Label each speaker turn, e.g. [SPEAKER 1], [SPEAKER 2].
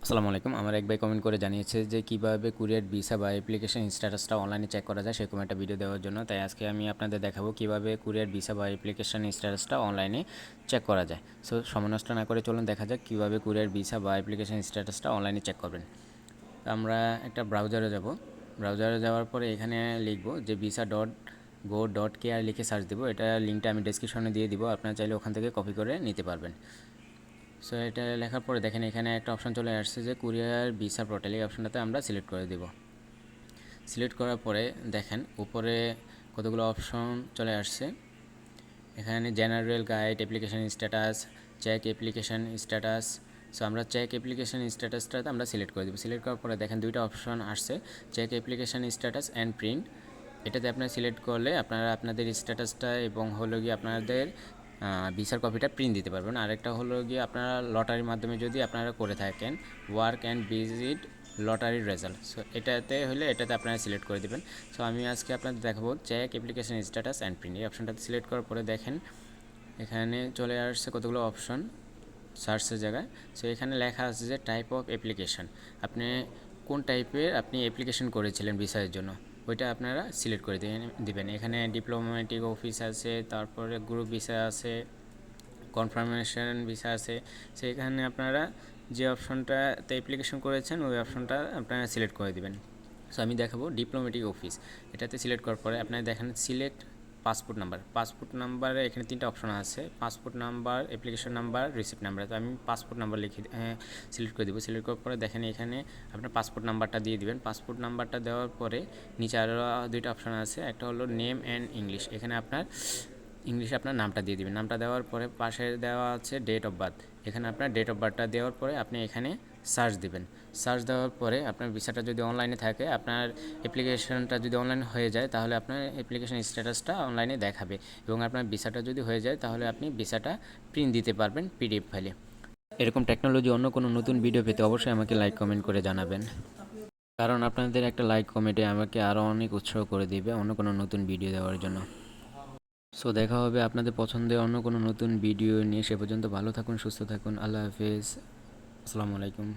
[SPEAKER 1] আসসালামু আলাইকুম। আমার এক ভাই কমেন্ট করে জানিয়েছে যে কিভাবে কুরিয়ার ভিসা বা অ্যাপ্লিকেশন স্ট্যাটাসটা অনলাইনে চেক করা যায় সেরকম একটা ভিডিও দেওয়ার জন্য। তাই আজকে আমি আপনাদের দেখাবো কিভাবে কুরিয়ার ভিসা বা অ্যাপ্লিকেশন স্ট্যাটাসটা অনলাইনে চেক করা যায়। সো সময় নষ্ট না করে চলুন দেখা যাক কিভাবে কুরিয়ার ভিসা বা অ্যাপ্লিকেশন স্ট্যাটাসটা অনলাইনে চেক করবেন। আমরা একটা ব্রাউজারে যাব। ব্রাউজারে যাওয়ার পরে এখানে লিখব যে visa.go.kr লিখে সার্চ দিব। এটা লিঙ্কটা আমি ডেসক্রিপশনে দিয়ে দিব, আপনারা চাইলে ওখান থেকে কপি করে নিতে পারবেন। সো এটা লেখার পরে দেখেন এখানে একটা অপশন চলে আসছে যে কুরিয়ার ভিসা পোর্টাল, এই অপশনটাতে আমরা সিলেক্ট করে দেব। সিলেক্ট করার পরে দেখেন উপরে কতগুলো অপশন চলে আসছে। এখানে general guide, application status, check application status. So আমরা চেক অ্যাপ্লিকেশন স্ট্যাটাসটাতে আমরা সিলেক্ট করে দেবো। সিলেক্ট করার পরে দেখেন দুইটা অপশন আসছে, check application status and print. এটাতে আপনারা সিলেক্ট করলে আপনারা আপনাদের স্ট্যাটাসটা এবং হলো গিয়ে আপনাদের ভিসার কপিটা প্রিন্ট দিতে পারবেন। আরেকটা হলো গিয়ে আপনারা লটারির মাধ্যমে যদি আপনারা করে থাকেন work and visit lottery result, so এটাতে হলে এটাতে আপনারা সিলেক্ট করে দেবেন। সো আমি আজকে আপনাদের দেখাবো check application status and print, এই অপশনটাতে সিলেক্ট করার পরে দেখেন এখানে চলে আসছে কতগুলো অপশন সার্চের জায়গায়। সো এখানে লেখা আছে যে টাইপ অফ অ্যাপ্লিকেশন, আপনি কোন টাইপের অ্যাপ্লিকেশন করেছিলেন ভিসার জন্য ওইটা আপনারা সিলেক্ট করে দিবেন। এখানে ডিপ্লোম্যাটিক অফিস আছে, তারপরে গ্রুপ ভিসা আছে, কনফার্মেশন ভিসা আছে। সেখানে আপনারা যে অপশনটাতে অ্যাপ্লিকেশন করেছেন ওই অপশনটা আপনারা সিলেক্ট করে দিবেন। সো আমি দেখাবো ডিপ্লোম্যাটিক অফিস, এটাতে সিলেক্ট করার পরে আপনারা দেখেন সিলেক্ট পাসপোর্ট নাম্বার। পাসপোর্ট নাম্বারে এখানে তিনটা অপশন আছে, passport number, application number, receipt number. তো আমি পাসপোর্ট নাম্বার সিলেক্ট করে দেবো। সিলেক্ট করার পরে দেখেন এখানে আপনার পাসপোর্ট নাম্বারটা দিয়ে দিবেন। পাসপোর্ট নাম্বারটা দেওয়ার পরে নিচে আরও দুইটা অপশন আছে, একটা হলো নেম অ্যান্ড ইংলিশ। এখানে আপনার ইংলিশে আপনার নামটা দিয়ে দিবেন। নামটা দেওয়ার পরে পাশে দেওয়া আছে ডেট অফ বার্থ, এখানে আপনার ডেট অফ বার্থটা দেওয়ার পরে আপনি এখানে সার্চ দিবেন। সার্চ দেওয়ার পরে আপনার ভিসাটা যদি অনলাইনে থাকে, আপনার অ্যাপ্লিকেশনটা যদি অনলাইন হয়ে যায় তাহলে আপনার অ্যাপ্লিকেশন স্ট্যাটাসটা অনলাইনে দেখাবে, এবং আপনার ভিসাটা যদি হয়ে যায় তাহলে আপনি ভিসাটা প্রিন্ট দিতে পারবেন পিডিএফ ফাইলে। এরকম টেকনোলজি অন্য কোনো নতুন ভিডিও পেতে অবশ্যই আমাকে লাইক কমেন্ট করে জানাবেন, কারণ আপনাদের একটা লাইক কমেন্টে আমাকে আরও অনেক উৎসাহ করে দিবে অন্য কোনো নতুন ভিডিও দেওয়ার জন্য। সো দেখা হবে আপনাদের পছন্দের অন্য কোনো নতুন ভিডিও নিয়ে। সে পর্যন্ত ভালো থাকুন, সুস্থ থাকুন। আল্লাহ হাফেজ, আসসালামু আলাইকুম।